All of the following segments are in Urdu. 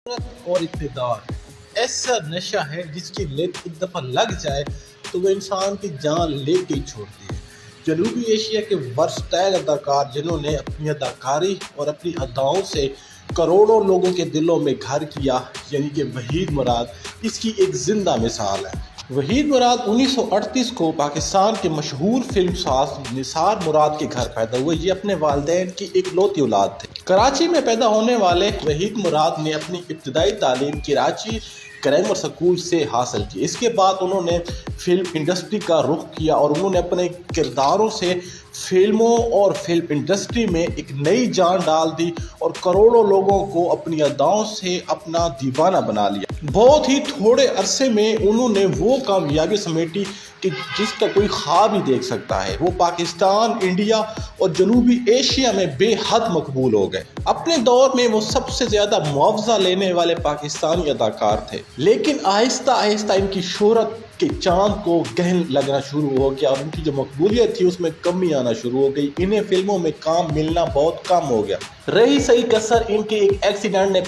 اور اقتدار ایسا نشہ ہے جس کی لت ایک دفعہ لگ جائے تو وہ انسان کی جان لے کے ہی چھوڑتی ہے۔ جنوبی ایشیا کے ورسٹائل اداکار جنہوں نے اپنی اداکاری اور اپنی اداؤں سے کروڑوں لوگوں کے دلوں میں گھر کیا، یعنی کہ وحید مراد اس کی ایک زندہ مثال ہے۔ وحید مراد 1938 کو پاکستان کے مشہور فلم ساز نثار مراد کے گھر پیدا ہوئے۔ یہ اپنے والدین کی ایک لوتی اولاد تھے۔ کراچی میں پیدا ہونے والے وحید مراد نے اپنی ابتدائی تعلیم کراچی گرامر اسکول سے حاصل کی۔ اس کے بعد انہوں نے فلم انڈسٹری کا رخ کیا اور انہوں نے اپنے کرداروں سے فلموں اور فلم انڈسٹری میں ایک نئی جان ڈال دی اور کروڑوں لوگوں کو اپنی اداؤں سے اپنا دیوانہ بنا لیا۔ بہت ہی تھوڑے عرصے میں انہوں نے وہ کامیابی سمیٹی کہ جس کا کوئی خواب ہی دیکھ سکتا ہے۔ وہ پاکستان، انڈیا اور جنوبی ایشیا میں بے حد مقبول ہو گئے۔ اپنے دور میں وہ سب سے زیادہ معاوضہ لینے والے پاکستانی اداکار تھے، لیکن آہستہ آہستہ ان کی شہرت کے چاند کو گہن لگنا شروع ہو گیا اور ان کی جو مقبولیت تھی اس میں کمی آنا شروع ہو گئی۔ انہیں فلموں میں کام ملنا بہت کم ہو گیا۔ رہی صحیح کسر ان کے ایک ایکسیڈنٹ نے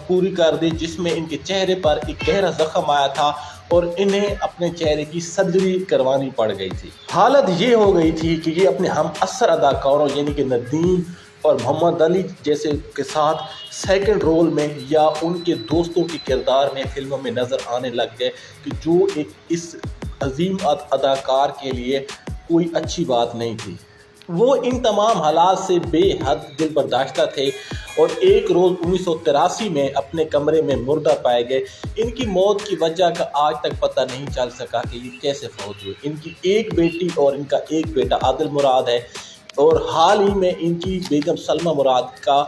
پوری کر دی، جس میں ان کے چہرے پر ایک گہرا زخم آیا تھا اور انہیں اپنے چہرے کی سرجری کروانی پڑ گئی تھی۔ حالت یہ ہو گئی تھی کہ یہ اپنے ہم اثر اداکاروں یعنی کہ ندیم اور محمد علی جیسے کے ساتھ سیکنڈ رول میں یا ان کے دوستوں کے کردار میں فلموں میں نظر آنے لگ گئے، کہ جو ایک اس عظیم اداکار کے لیے کوئی اچھی بات نہیں تھی۔ وہ ان تمام حالات سے بے حد دل برداشتہ تھے اور ایک روز 1983 میں اپنے کمرے میں مردہ پائے گئے۔ ان کی موت کی وجہ کا آج تک پتہ نہیں چل سکا کہ یہ کیسے فوت ہوئے۔ ان کی ایک بیٹی اور ان کا ایک بیٹا عادل مراد ہے اور حال ہی میں ان کی بیگم سلمہ مراد کا